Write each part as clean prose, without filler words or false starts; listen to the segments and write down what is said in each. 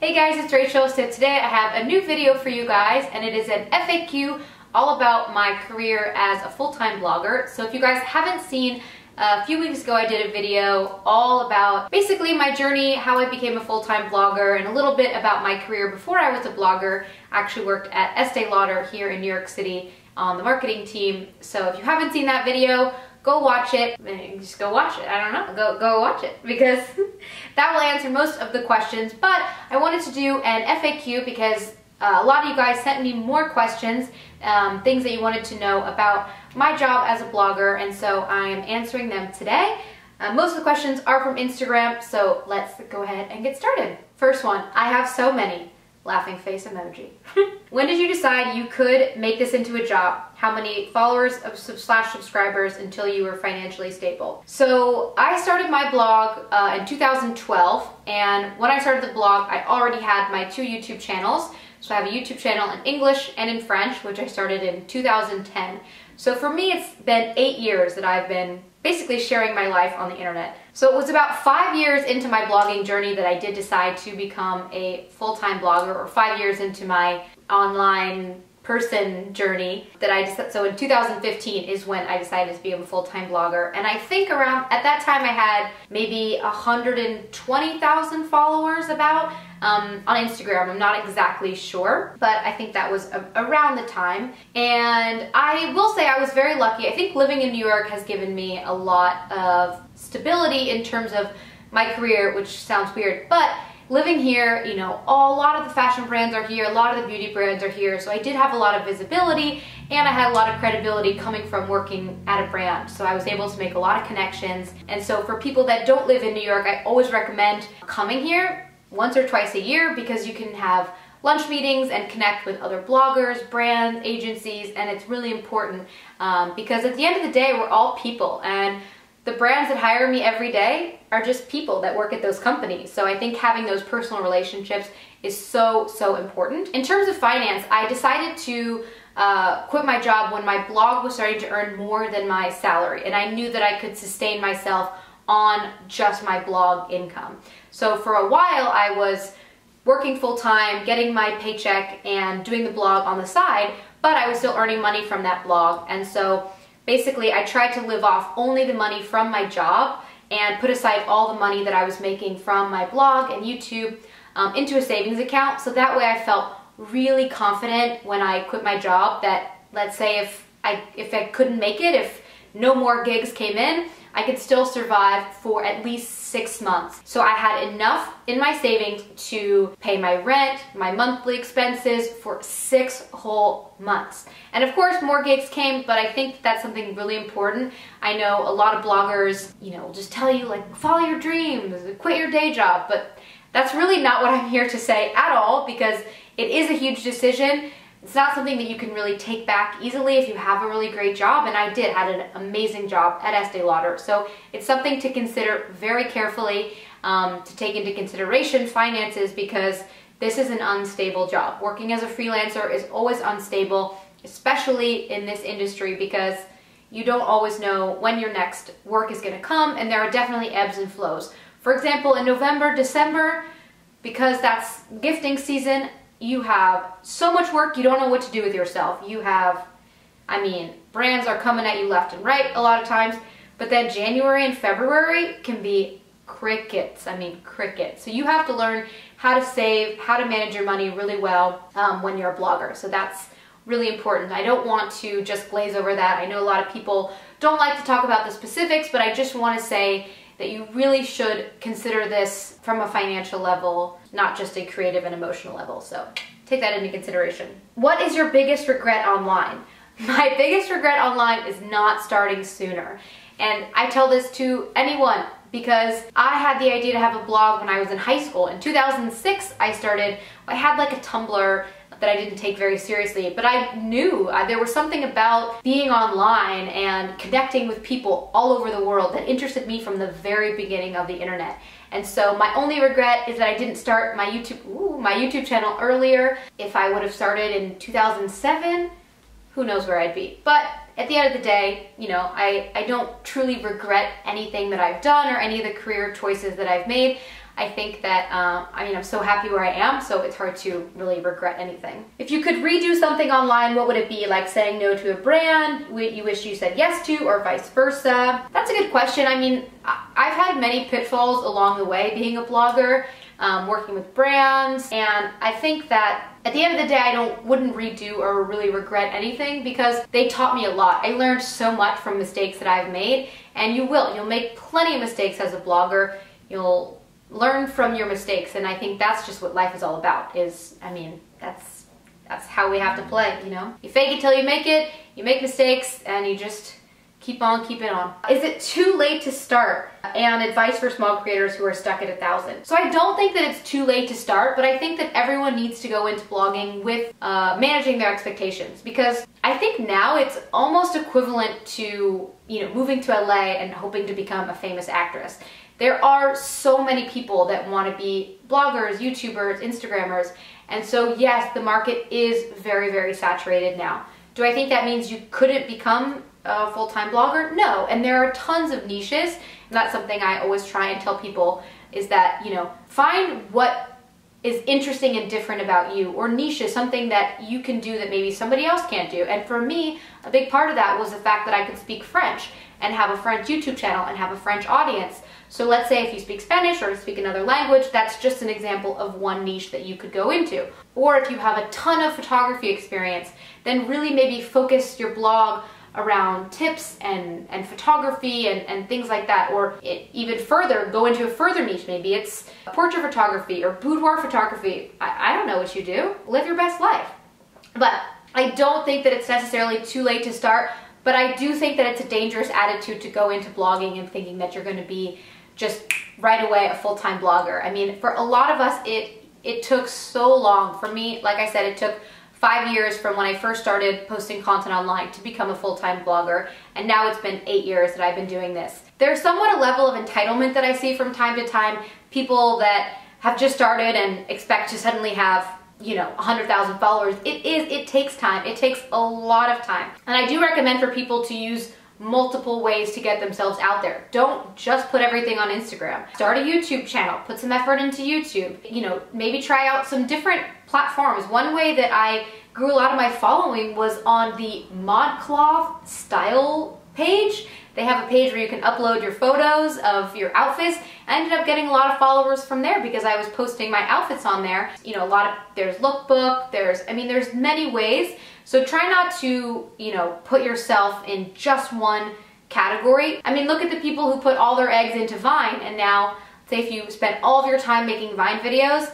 Hey guys, it's Rachel. So today I have a new video for you guys, and it is an FAQ all about my career as a full-time blogger. So if you guys haven't seen, a few weeks ago I did a video all about basically my journey, how I became a full-time blogger, and a little bit about my career before I was a blogger. I actually worked at Estee Lauder here in New York City on the marketing team. So if you haven't seen that video, go watch it. Just go watch it. I don't know. Go watch it, because that will answer most of the questions. But I wanted to do an FAQ because a lot of you guys sent me more questions, things that you wanted to know about my job as a blogger, and so I am answering them today. Most of the questions are from Instagram, so let's go ahead and get started. First one, I have so many. Laughing face emoji. When did you decide you could make this into a job? How many followers slash subscribers until you were financially stable? So I started my blog in 2012, and when I started the blog, I already had my 2 YouTube channels. So I have a YouTube channel in English and in French, which I started in 2010. So for me, it's been 8 years that I've been basically sharing my life on the internet. So it was about 5 years into my blogging journey that I did decide to become a full-time blogger, or 5 years into my online person journey that I decided. So in 2015 is when I decided to become a full-time blogger, and I think around at that time I had maybe 120,000 followers about on Instagram. I'm not exactly sure, but I think that was around the time. And I will say I was very lucky. I think living in New York has given me a lot of stability in terms of my career, which sounds weird, but living here, you know, a lot of the fashion brands are here, a lot of the beauty brands are here, so I did have a lot of visibility, and I had a lot of credibility coming from working at a brand. So I was able to make a lot of connections. And so for people that don't live in New York, I always recommend coming here once or twice a year, because you can have lunch meetings and connect with other bloggers, brands, agencies, and it's really important because at the end of the day, we're all people, and the brands that hire me every day are just people that work at those companies. So I think having those personal relationships is so important. In terms of finance, I decided to quit my job when my blog was starting to earn more than my salary, and I knew that I could sustain myself on just my blog income. So for a while I was working full-time, getting my paycheck and doing the blog on the side, but I was still earning money from that blog. And so basically I tried to live off only the money from my job and put aside all the money that I was making from my blog and YouTube into a savings account. So that way I felt really confident when I quit my job that, let's say if I couldn't make it, if no more gigs came in, I could still survive for at least 6 months. So I had enough in my savings to pay my rent, my monthly expenses for 6 whole months. And of course more gigs came, but I think that's something really important. I know a lot of bloggers, you know, will just tell you like, follow your dreams, quit your day job, but that's really not what I'm here to say at all, because it is a huge decision. It's not something that you can really take back easily if you have a really great job, and I had an amazing job at Estee Lauder. So it's something to consider very carefully, to take into consideration finances, because this is an unstable job. Working as a freelancer is always unstable, especially in this industry, because you don't always know when your next work is going to come, and there are definitely ebbs and flows. For example, in November, December, because that's gifting season, you have so much work, you don't know what to do with yourself. You have, I mean, brands are coming at you left and right a lot of times, but then January and February can be crickets. I mean, crickets. So you have to learn how to save, how to manage your money really well when you're a blogger. So that's really important. I don't want to just glaze over that. I know a lot of people don't like to talk about the specifics, but I just want to say that you really should consider this from a financial level, not just a creative and emotional level. So take that into consideration. What is your biggest regret online? My biggest regret online is not starting sooner. And I tell this to anyone because I had the idea to have a blog when I was in high school. In 2006, I had like a Tumblr that I didn't take very seriously, but I knew there was something about being online and connecting with people all over the world that interested me from the very beginning of the internet. And so my only regret is that I didn't start my YouTube channel earlier. If I would have started in 2007, who knows where I'd be. But at the end of the day, you know, I don't truly regret anything that I've done or any of the career choices that I've made. I think that, I mean, I'm so happy where I am, so it's hard to really regret anything. If you could redo something online, what would it be? Like saying no to a brand you wish you said yes to, or vice versa? That's a good question. I mean, I've had many pitfalls along the way being a blogger, working with brands, and I think that at the end of the day, I wouldn't redo or really regret anything because they taught me a lot. I learned so much from mistakes that I've made, and you'll make plenty of mistakes as a blogger. You'll learn from your mistakes, and I think that's just what life is all about. I mean, that's how we have to play, you know? You fake it till you make it, you make mistakes, and you just keep on keeping on. Is it too late to start? And advice for small creators who are stuck at 1,000. So I don't think that it's too late to start, but I think that everyone needs to go into blogging with managing their expectations, because I think now it's almost equivalent to, you know, moving to LA and hoping to become a famous actress. There are so many people that want to be bloggers, YouTubers, Instagrammers, and so yes, the market is very, very saturated now. Do I think that means you couldn't become a full-time blogger? No, and there are tons of niches, and that's something I always try and tell people, is that, you know, find what is interesting and different about you, or niches, something that you can do that maybe somebody else can't do. And for me, a big part of that was the fact that I could speak French and have a French YouTube channel and have a French audience. So let's say if you speak Spanish or speak another language, that's just an example of one niche that you could go into. Or if you have a ton of photography experience, then really maybe focus your blog around tips and photography and things like that. Or even further, go into a further niche. Maybe it's portrait photography or boudoir photography. I don't know what you do. Live your best life. But I don't think that it's necessarily too late to start, but I do think that it's a dangerous attitude to go into blogging and thinking that you're going to be just right away a full-time blogger. I mean, for a lot of us, it took so long. For me, like I said, it took 5 years from when I first started posting content online to become a full-time blogger, and now it's been 8 years that I've been doing this. There's somewhat a level of entitlement that I see from time to time, people that have just started and expect to suddenly have, you know, 100,000 followers. It takes time. It takes a lot of time. And I do recommend for people to use multiple ways to get themselves out there. Don't just put everything on Instagram. Start a YouTube channel, put some effort into YouTube. You know, maybe try out some different platforms. One way that I grew a lot of my following was on the ModCloth style page. They have a page where you can upload your photos of your outfits. I ended up getting a lot of followers from there because I was posting my outfits on there. You know, there's lookbook, there's many ways. So try not to, you know, put yourself in just one category. I mean, look at the people who put all their eggs into Vine, and now, say if you spent all of your time making Vine videos,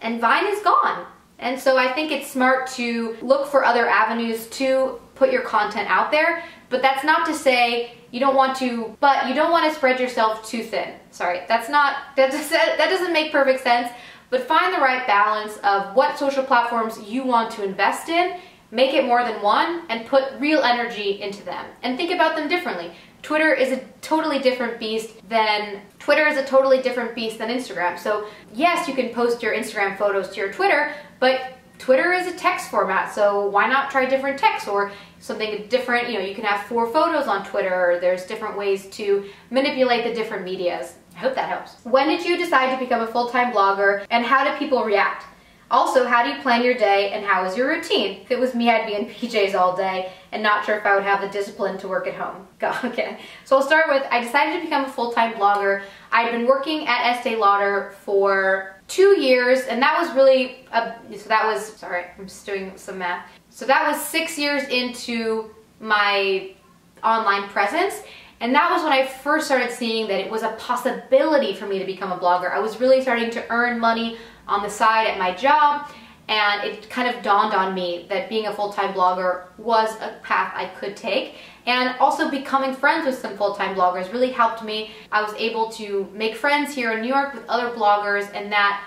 and Vine is gone. And so I think it's smart to look for other avenues to put your content out there, but that's not to say you don't want to spread yourself too thin. Sorry, that doesn't make perfect sense. But find the right balance of what social platforms you want to invest in, make it more than one, and put real energy into them. And think about them differently. Twitter is a totally different beast than Instagram. So yes, you can post your Instagram photos to your Twitter, but Twitter is a text format, so why not try different text or something different? You know, you can have 4 photos on Twitter, or there's different ways to manipulate the different medias. I hope that helps. When did you decide to become a full-time blogger, and how did people react? Also, how do you plan your day, and how is your routine? If it was me, I'd be in PJs all day and not sure if I would have the discipline to work at home. Okay, so I'll start with, I decided to become a full-time blogger. I'd been working at Estee Lauder for 2 years, and that was really, sorry, I'm just doing some math. So that was 6 years into my online presence. And that was when I first started seeing that it was a possibility for me to become a blogger. I was really starting to earn money on the side at my job, and it kind of dawned on me that being a full-time blogger was a path I could take. And also becoming friends with some full-time bloggers really helped me. I was able to make friends here in New York with other bloggers, and that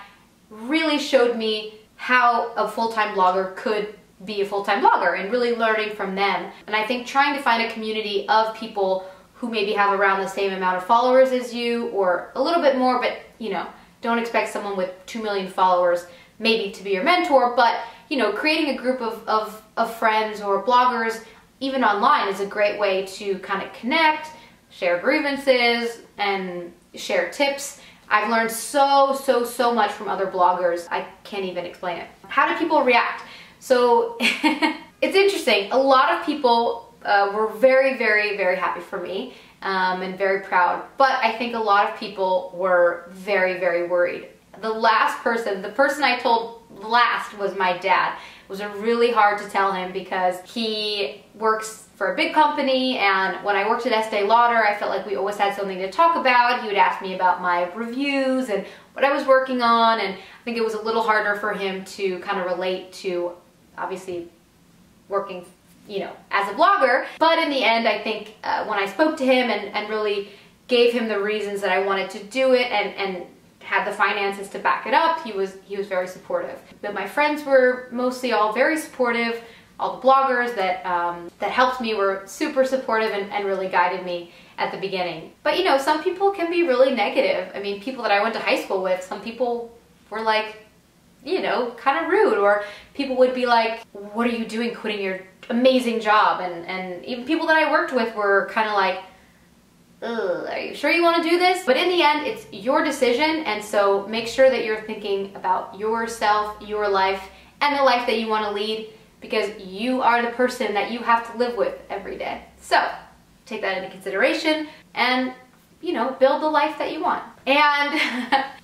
really showed me how a full-time blogger could be a full-time blogger, and really learning from them. And I think trying to find a community of people who maybe have around the same amount of followers as you, or a little bit more, but you know, don't expect someone with 2 million followers maybe to be your mentor, but you know, creating a group of friends or bloggers, even online, is a great way to kind of connect, share grievances, and share tips. I've learned so much from other bloggers. I can't even explain it. How do people react? So it's interesting. A lot of people were very happy for me and very proud. But I think a lot of people were very worried. The person I told last was my dad. It was really hard to tell him because he works for a big company, and when I worked at Estee Lauder, I felt like we always had something to talk about. He would ask me about my reviews and what I was working on, and I think it was a little harder for him to kind of relate to, obviously, working, you know, as a blogger. But in the end, I think when I spoke to him and really gave him the reasons that I wanted to do it and had the finances to back it up, he was very supportive. But my friends were mostly all very supportive. All the bloggers that helped me were super supportive and really guided me at the beginning. But you know, some people can be really negative. I mean, people that I went to high school with, some people were like, you know, kind of rude, or people would be like, what are you doing quitting your amazing job? And even people that I worked with were kind of like, ugh, are you sure you want to do this? But in the end, it's your decision, and so make sure that you're thinking about yourself, your life, and the life that you want to lead, because you are the person that you have to live with every day. So take that into consideration and, you know, build the life that you want. And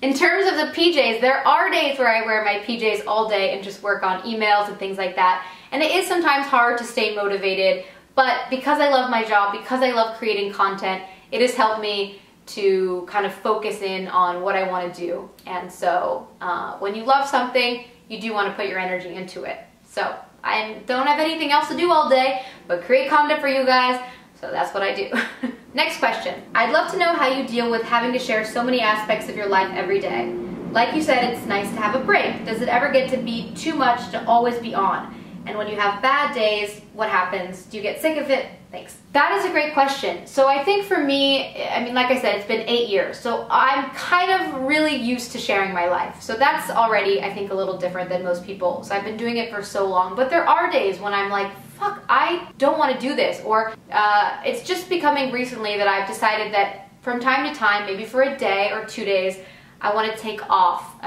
in terms of the PJs, there are days where I wear my PJs all day and just work on emails and things like that. And it is sometimes hard to stay motivated, but because I love my job, because I love creating content, it has helped me to kind of focus in on what I want to do. And so when you love something, you do want to put your energy into it. So I don't have anything else to do all day but create content for you guys, so that's what I do. Next question. I'd love to know how you deal with having to share so many aspects of your life every day. Like you said, it's nice to have a break. Does it ever get to be too much to always be on? And when you have bad days, what happens? Do you get sick of it? Thanks. That is a great question. So I think for me, I mean, like I said, it's been 8 years. So I'm kind of really used to sharing my life. So that's already, I think, a little different than most people. So I've been doing it for so long. But there are days when I'm like, fuck, I don't want to do this. Or it's just becoming recently that I've decided that from time to time, maybe for a day or 2 days, I want to take off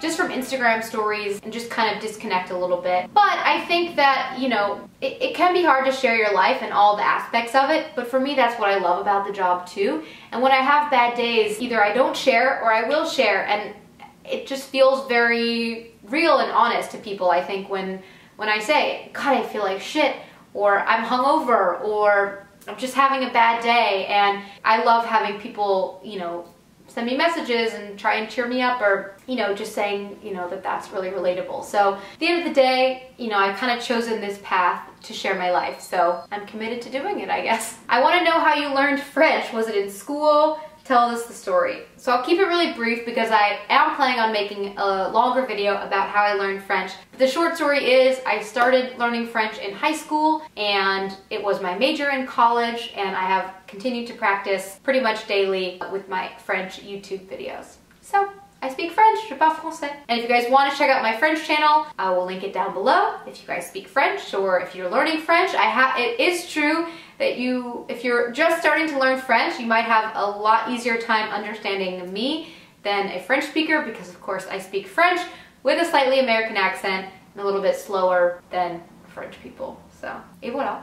just from Instagram stories and just kind of disconnect a little bit. But I think that, you know, it can be hard to share your life and all the aspects of it, but for me that's what I love about the job too. And when I have bad days, either I don't share or I will share, and it just feels very real and honest to people, I think, when I say, God, I feel like shit, or I'm hungover, or I'm just having a bad day. And I love having people, you know, send me messages and try and cheer me up, or, you know, just saying, you know, that that's really relatable. So at the end of the day, you know, I've kind of chosen this path to share my life, so I'm committed to doing it, I guess. I want to know how you learned French. Was it in school? Tell us the story. So I'll keep it really brief because I am planning on making a longer video about how I learned French. But the short story is I started learning French in high school, and it was my major in college, and I have continued to practice pretty much daily with my French YouTube videos. So I speak French, je parle français. And if you guys want to check out my French channel, I will link it down below. If you guys speak French, or if you're learning French, it is true that if you're just starting to learn French, you might have a lot easier time understanding me than a French speaker, because of course I speak French with a slightly American accent and a little bit slower than French people. So, et voilà.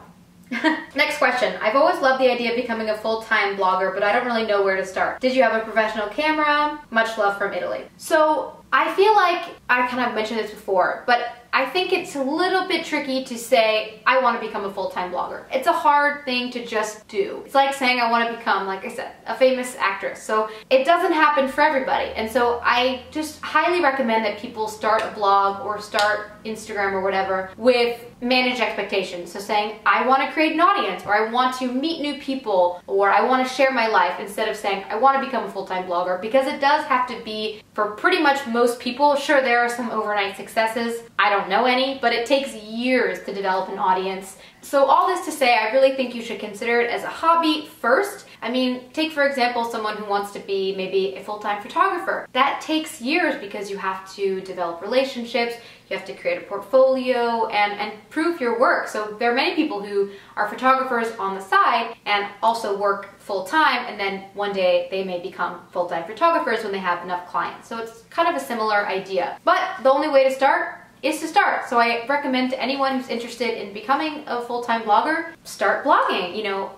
Next question. I've always loved the idea of becoming a full-time blogger, but I don't really know where to start. Did you have a professional camera? Much love from Italy. So I feel like I kind of mentioned this before, but I think it's a little bit tricky to say, I want to become a full-time blogger. It's a hard thing to just do. It's like saying I want to become, like I said, a famous actress. So it doesn't happen for everybody. And so I just highly recommend that people start a blog or start Instagram or whatever with managed expectations. So saying, I want to create an audience, or I want to meet new people, or I want to share my life, instead of saying, I want to become a full-time blogger, because it does have to be, for pretty much most people, sure, there are some overnight successes. I don't don't know any, but it takes years to develop an audience. So all this to say, I really think you should consider it as a hobby first. I mean, take for example someone who wants to be maybe a full-time photographer. That takes years because you have to develop relationships, you have to create a portfolio and prove your work. So there are many people who are photographers on the side and also work full-time, and then one day they may become full-time photographers when they have enough clients. So it's kind of a similar idea. But the only way to start is to start. So I recommend to anyone who's interested in becoming a full-time blogger, start blogging. You know,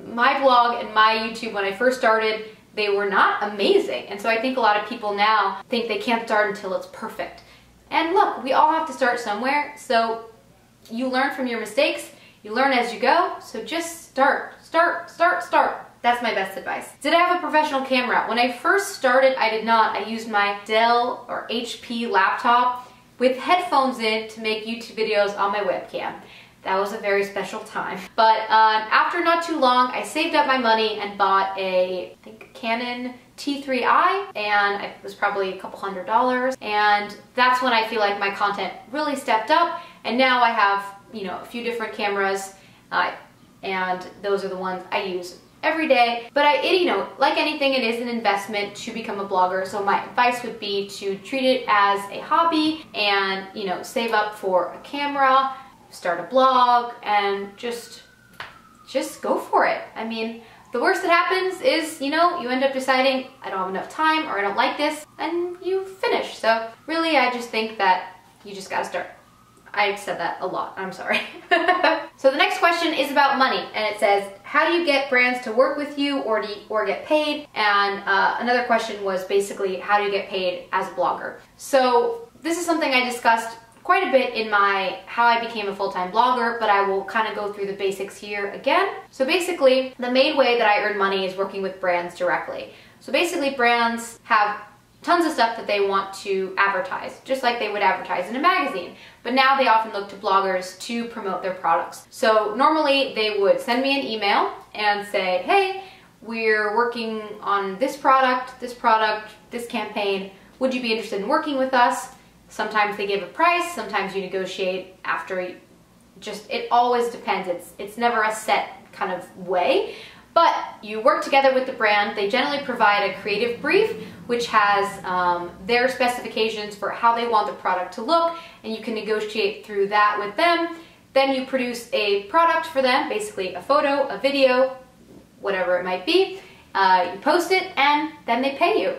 my blog and my YouTube when I first started, they were not amazing. And so I think a lot of people now think they can't start until it's perfect. And look, we all have to start somewhere. So you learn from your mistakes, you learn as you go. So just start. That's my best advice. Did I have a professional camera? When I first started, I did not. I used my Dell or HP laptop with headphones in to make YouTube videos on my webcam. That was a very special time. But after not too long, I saved up my money and bought a, I think, Canon T3i, and it was probably a couple $100. And that's when I feel like my content really stepped up. And now I have, you know, a few different cameras, and those are the ones I use every day. But you know, like anything, it is an investment to become a blogger. So my advice would be to treat it as a hobby and, you know, save up for a camera, start a blog, and just go for it. I mean, the worst that happens is, you know, you end up deciding I don't have enough time or I don't like this, and you finish. So really, I just think that you just gotta start. I said that a lot, I'm sorry. So the next question is about money, and it says, how do you get brands to work with you or get paid? And another question was basically, how do you get paid as a blogger? So this is something I discussed quite a bit in my how I became a full-time blogger, but I will kind of go through the basics here again. So basically, the main way that I earn money is working with brands directly. So basically, brands have tons of stuff that they want to advertise, just like they would advertise in a magazine. But now they often look to bloggers to promote their products. So normally they would send me an email and say, hey, we're working on this product, this campaign. Would you be interested in working with us? Sometimes they give a price, sometimes you negotiate after, it always depends. It's never a set kind of way. But you work together with the brand. They generally provide a creative brief, which has their specifications for how they want the product to look, and you can negotiate through that with them. Then you produce a product for them, basically a photo, a video, whatever it might be. You post it, and then they pay you.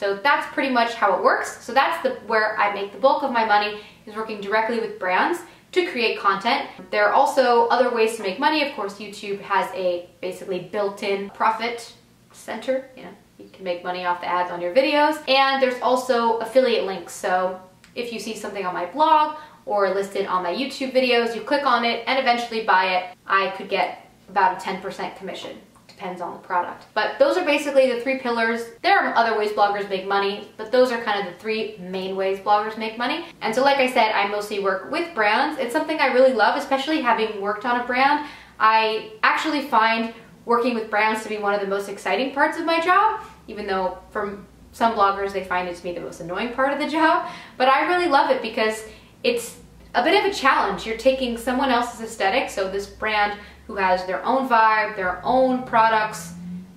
So that's pretty much how it works. So that's where I make the bulk of my money, is working directly with brands to create content. There are also other ways to make money. Of course, YouTube has a basically built-in profit center. You know, you can make money off the ads on your videos. And there's also affiliate links. So if you see something on my blog or listed on my YouTube videos, you click on it and eventually buy it. I could get about a 10% commission. Depends on the product. But those are basically the three pillars. There are other ways bloggers make money, but those are kind of the three main ways bloggers make money. And so like I said, I mostly work with brands. It's something I really love, especially having worked on a brand. I actually find working with brands to be one of the most exciting parts of my job, even though from some bloggers they find it to be the most annoying part of the job. But I really love it because it's a bit of a challenge. You're taking someone else's aesthetic, so this brand who has their own vibe, their own products,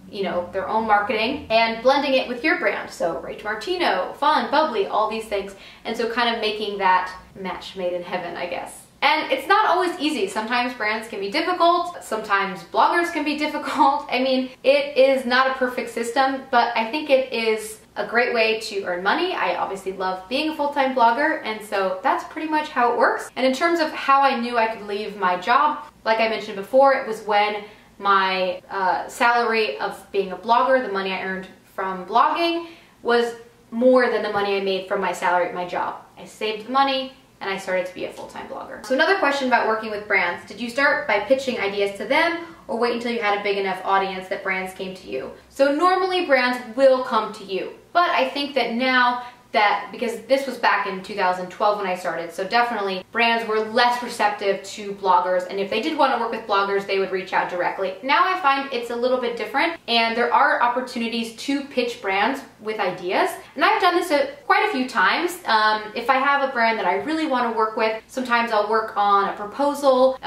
you know, their own marketing, and blending it with your brand. So RachMartino, fun, bubbly, all these things. And so kind of making that match made in heaven, I guess. And it's not always easy. Sometimes brands can be difficult. Sometimes bloggers can be difficult. I mean, it is not a perfect system, but I think it is a great way to earn money. I obviously love being a full-time blogger, and so that's pretty much how it works. And in terms of how I knew I could leave my job, like I mentioned before, it was when my salary of being a blogger, the money I earned from blogging, was more than the money I made from my salary at my job. I saved the money and I started to be a full-time blogger. So another question about working with brands. Did you start by pitching ideas to them or wait until you had a big enough audience that brands came to you? So normally brands will come to you, but I think that now that, because this was back in 2012 when I started, so definitely brands were less receptive to bloggers, and if they did want to work with bloggers, they would reach out directly. Now I find it's a little bit different, and there are opportunities to pitch brands with ideas, and I've done this quite a few times. If I have a brand that I really want to work with, sometimes I'll work on a proposal,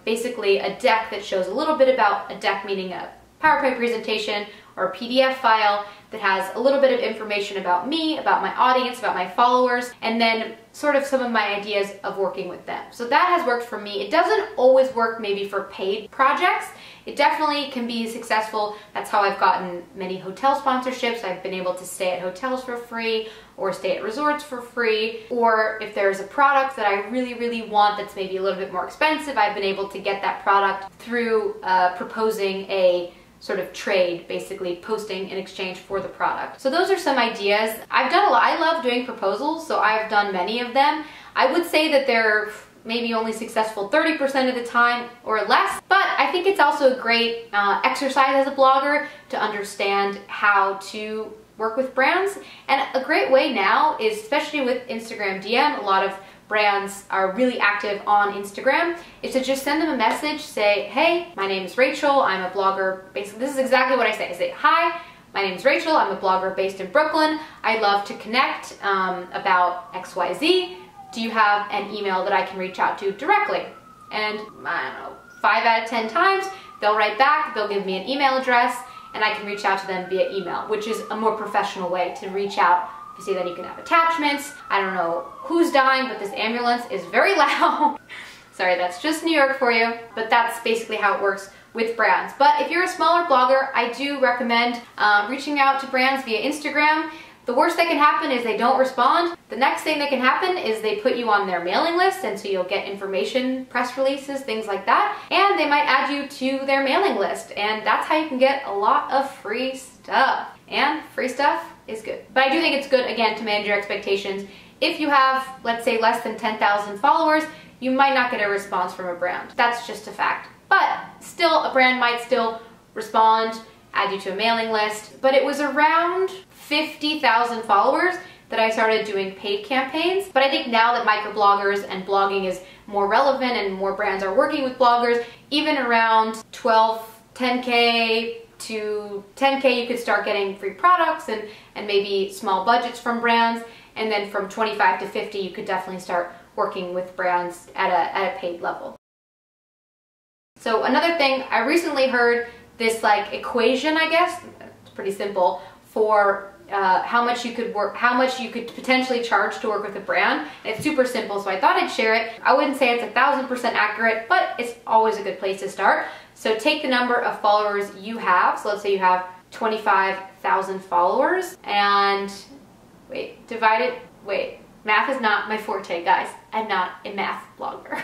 basically a deck that shows a little bit about, a deck meaning a PowerPoint presentation or a PDF file that has a little bit of information about me, about my audience, about my followers, and then sort of some of my ideas of working with them. So that has worked for me. It doesn't always work maybe for paid projects. It definitely can be successful. That's how I've gotten many hotel sponsorships. I've been able to stay at hotels for free or stay at resorts for free. Or if there's a product that I really, really want that's maybe a little bit more expensive, I've been able to get that product through proposing a sort of trade, basically posting in exchange for the product. So those are some ideas. I've done a lot. I love doing proposals, so I've done many of them. I would say that they're maybe only successful 30% of the time or less, but I think it's also a great exercise as a blogger to understand how to work with brands. And a great way now is, especially with Instagram DM, a lot of brands are really active on Instagram, is to just send them a message, say, hey, my name is Rachel, I'm a blogger. Basically, this is exactly what I say. I say, hi, my name is Rachel, I'm a blogger based in Brooklyn. I'd love to connect about XYZ. Do you have an email that I can reach out to directly? And I don't know, 5 out of 10 times, they'll write back, they'll give me an email address, and I can reach out to them via email, which is a more professional way to reach out. You see, then you can have attachments. I don't know who's dying, but this ambulance is very loud. Sorry, that's just New York for you, but that's basically how it works with brands. But if you're a smaller blogger, I do recommend reaching out to brands via Instagram. The worst that can happen is they don't respond. The next thing that can happen is they put you on their mailing list, and so you'll get information, press releases, things like that, and they might add you to their mailing list, and that's how you can get a lot of free stuff. And free stuff is good. But I do think it's good, again, to manage your expectations. If you have, let's say, less than 10,000 followers, you might not get a response from a brand. That's just a fact. But still, a brand might still respond, add you to a mailing list. But it was around 50,000 followers that I started doing paid campaigns. But I think now that microbloggers and blogging is more relevant and more brands are working with bloggers, even around 10K to 10K, you could start getting free products and maybe small budgets from brands. And then from 25 to 50, you could definitely start working with brands at a paid level. So another thing, I recently heard this like equation, I guess, it's pretty simple, for how much you could potentially charge to work with a brand. It's super simple, so I thought I'd share it. I wouldn't say it's 1000% accurate, but it's always a good place to start. So take the number of followers you have. So let's say you have 25,000 followers, and divide it. Math is not my forte, guys. I'm not a math blogger.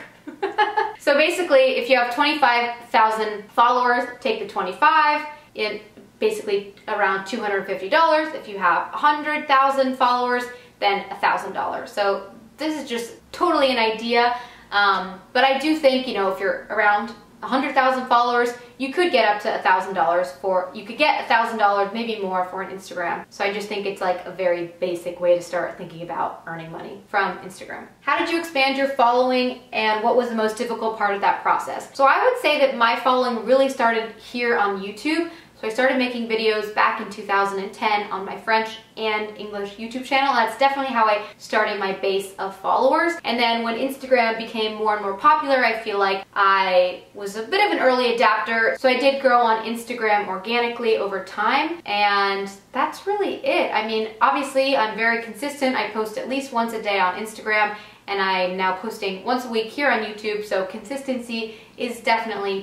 So basically, if you have 25,000 followers, take the 25, it basically around $250. If you have 100,000 followers, then $1,000. So this is just totally an idea, but I do think, you know, if you're around 100,000 followers, you could get up to $1,000 you could get $1,000, maybe more, for an Instagram. So I just think it's like a very basic way to start thinking about earning money from Instagram. How did you expand your following, and what was the most difficult part of that process? So I would say that my following really started here on YouTube. So I started making videos back in 2010 on my French and English YouTube channel. That's definitely how I started my base of followers. And then when Instagram became more and more popular, I feel like I was a bit of an early adapter. So I did grow on Instagram organically over time, and that's really it. I mean, obviously I'm very consistent. I post at least once a day on Instagram, and I'm now posting once a week here on YouTube, so consistency is definitely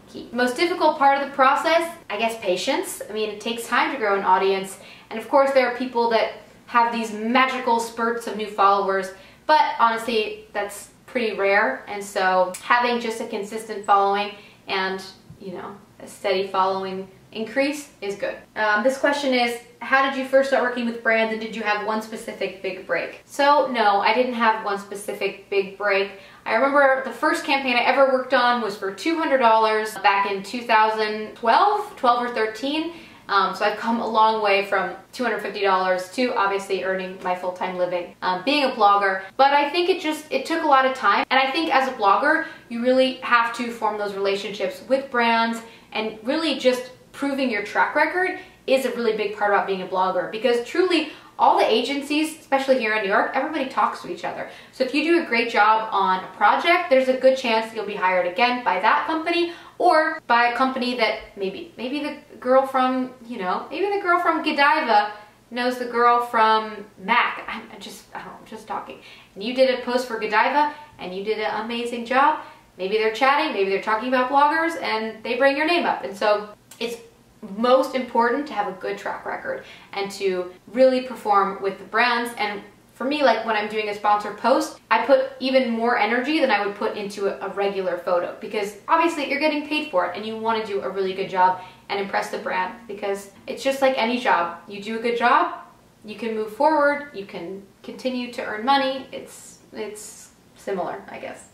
key. Most difficult part of the process, I guess, patience. I mean, it takes time to grow an audience, and of course there are people that have these magical spurts of new followers, but honestly, that's pretty rare, and so having just a consistent following and, you know, a steady following increase is good. This question is, how did you first start working with brands, and did you have one specific big break? So no, I didn't have one specific big break. I remember the first campaign I ever worked on was for $200 back in 2012 or 13. So I've come a long way from $250 to obviously earning my full-time living being a blogger. But I think it took a lot of time. And I think as a blogger, you really have to form those relationships with brands, and really just proving your track record is a really big part about being a blogger, because truly all the agencies, especially here in New York, everybody talks to each other. So if you do a great job on a project, there's a good chance you'll be hired again by that company, or by a company that maybe the girl from, maybe the girl from Godiva knows the girl from Mac. I'm just talking. And you did a post for Godiva and you did an amazing job. Maybe they're chatting, maybe they're talking about bloggers, and they bring your name up. And so it's most important to have a good track record and to really perform with the brands. And for me, like when I'm doing a sponsored post, I put even more energy than I would put into a regular photo, because obviously you're getting paid for it and you want to do a really good job and impress the brand, because it's just like any job. You do a good job, you can move forward, you can continue to earn money. It's similar, I guess.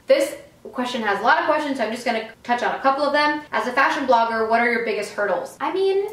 This question has a lot of questions, so I'm just going to touch on a couple of them. As a fashion blogger, what are your biggest hurdles? I mean,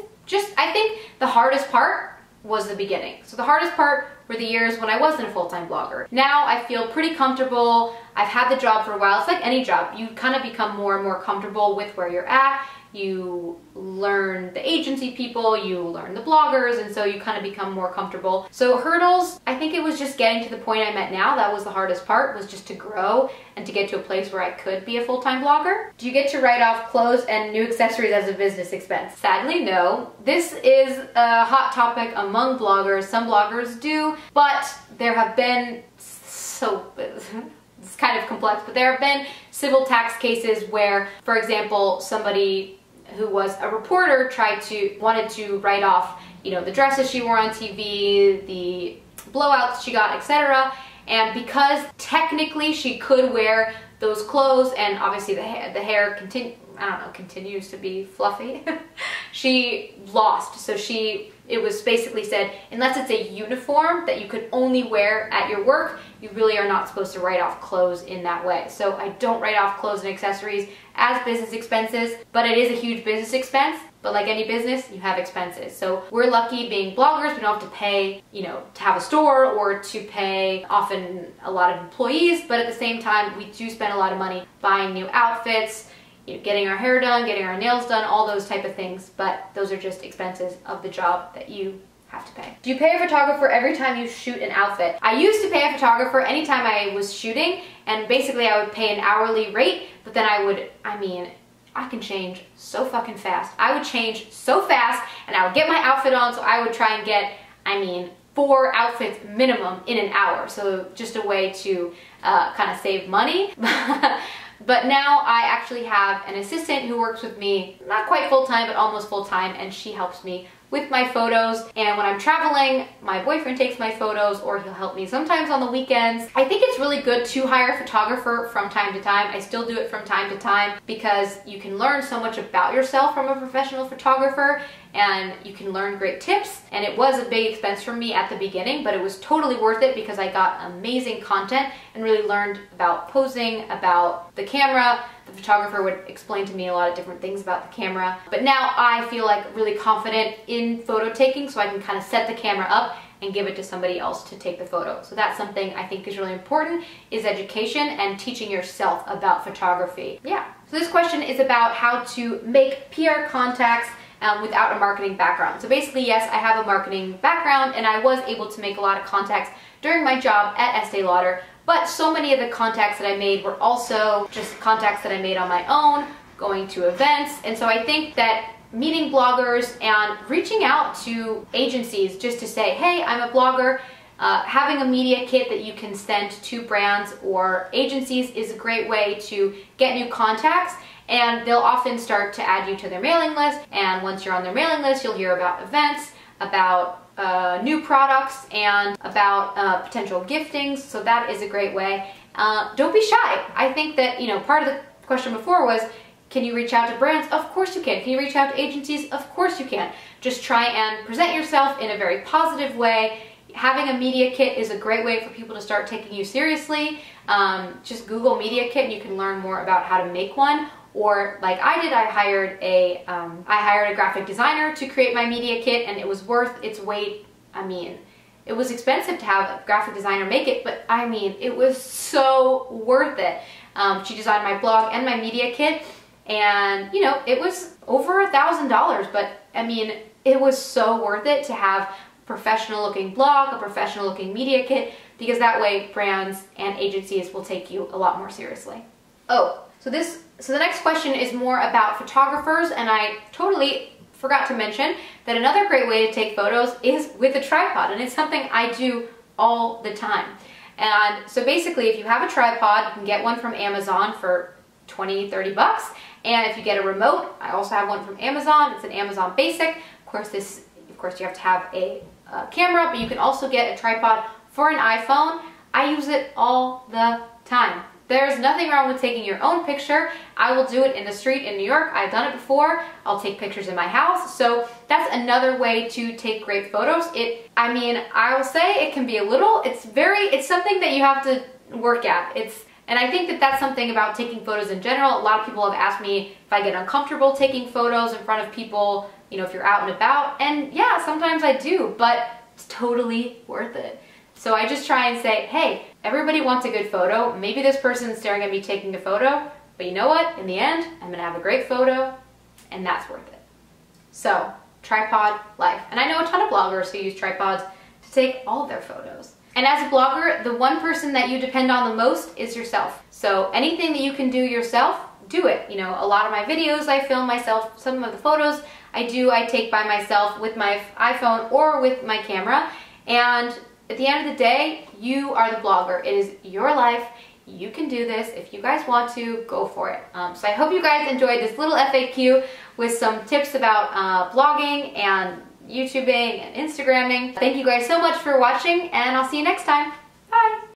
I think the hardest part was the beginning. So the hardest part were the years when I wasn't a full-time blogger. Now I feel pretty comfortable. I've had the job for a while. It's like any job. You kind of become more and more comfortable with where you're at. You learn the agency people, you learn the bloggers, and so you kind of become more comfortable. So hurdles, I think it was just getting to the point I'm at now. That was the hardest part, was just to grow and to get to a place where I could be a full-time blogger. Do you get to write off clothes and new accessories as a business expense? Sadly, no. This is a hot topic among bloggers. Some bloggers do, but there have been it's kind of complex, but there have been civil tax cases where, for example, somebody who was a reporter wanted to write off, the dresses she wore on TV, the blowouts she got, etc. And because technically she could wear those clothes, and obviously the hair continues to be fluffy, she lost. So it was basically said, unless it's a uniform that you could only wear at your work, you really are not supposed to write off clothes in that way. So I don't write off clothes and accessories as business expenses, but it is a huge business expense. But like any business, you have expenses. So we're lucky being bloggers, we don't have to pay, to have a store or to pay often a lot of employees, but at the same time, we do spend a lot of money buying new outfits, getting our hair done, getting our nails done, all those type of things, but those are just expenses of the job that you have to pay. Do you pay a photographer every time you shoot an outfit? I used to pay a photographer anytime I was shooting, and basically I would pay an hourly rate, but then I can change so fucking fast. I would change so fast, and I would get my outfit on, so I would try and get, 4 outfits minimum in an hour. So just a way to kind of save money. But now I actually have an assistant who works with me, not quite full-time, but almost full-time, and she helps me with my photos. And when I'm traveling, my boyfriend takes my photos, or he'll help me sometimes on the weekends. I think it's really good to hire a photographer from time to time. I still do it from time to time because you can learn so much about yourself from a professional photographer, and you can learn great tips. And it was a big expense for me at the beginning, but it was totally worth it because I got amazing content and really learned about posing, about the camera. The photographer would explain to me a lot of different things about the camera. But now I feel like really confident in photo taking, so I can kind of set the camera up and give it to somebody else to take the photo. So that's something I think is really important, is education and teaching yourself about photography. Yeah. So this question is about how to make PR contacts without a marketing background. So basically, yes, I have a marketing background, and I was able to make a lot of contacts during my job at Estee Lauder, but so many of the contacts that I made were also just contacts that I made on my own, going to events. And so I think that meeting bloggers and reaching out to agencies just to say, hey, I'm a blogger, having a media kit that you can send to brands or agencies is a great way to get new contacts. And they'll often start to add you to their mailing list. And once you're on their mailing list, you'll hear about events, about new products, and about potential giftings. So that is a great way. Don't be shy. I think that, part of the question before was, can you reach out to brands? Of course you can. Can you reach out to agencies? Of course you can. Just try and present yourself in a very positive way. Having a media kit is a great way for people to start taking you seriously. Just Google media kit and you can learn more about how to make one. or like I did, I hired a graphic designer to create my media kit, and it was worth its weight. I mean, it was expensive to have a graphic designer make it, but I mean, it was so worth it. She designed my blog and my media kit, and you know, it was over $1,000, but I mean, it was so worth it to have a professional looking blog, a professional looking media kit, because that way brands and agencies will take you a lot more seriously. Oh, so the next question is more about photographers, and I totally forgot to mention that another great way to take photos is with a tripod, and it's something I do all the time. And so basically, if you have a tripod, you can get one from Amazon for 20, 30 bucks. And if you get a remote, I also have one from Amazon. It's an Amazon Basic. Of course, you have to have a camera, but you can also get a tripod for an iPhone. I use it all the time. There's nothing wrong with taking your own picture. I will do it in the street in New York. I've done it before. I'll take pictures in my house. So that's another way to take great photos. I mean, I will say it can be a little, it's something that you have to work at. And I think that that's something about taking photos in general. A lot of people have asked me if I get uncomfortable taking photos in front of people, you know, if you're out and about. And yeah, sometimes I do, but it's totally worth it. So I just try and say, hey, everybody wants a good photo. Maybe this person's staring at me taking a photo, but you know what? In the end, I'm gonna have a great photo, and that's worth it. So, tripod life. And I know a ton of bloggers who use tripods to take all of their photos. And as a blogger, the one person that you depend on the most is yourself. So anything that you can do yourself, do it. You know, a lot of my videos I film myself. Some of the photos I take by myself with my iPhone or with my camera. And at the end of the day, you are the blogger. It is your life. You can do this. If you guys want to, go for it. So I hope you guys enjoyed this little FAQ with some tips about blogging and YouTubing and Instagramming. Thank you guys so much for watching, and I'll see you next time.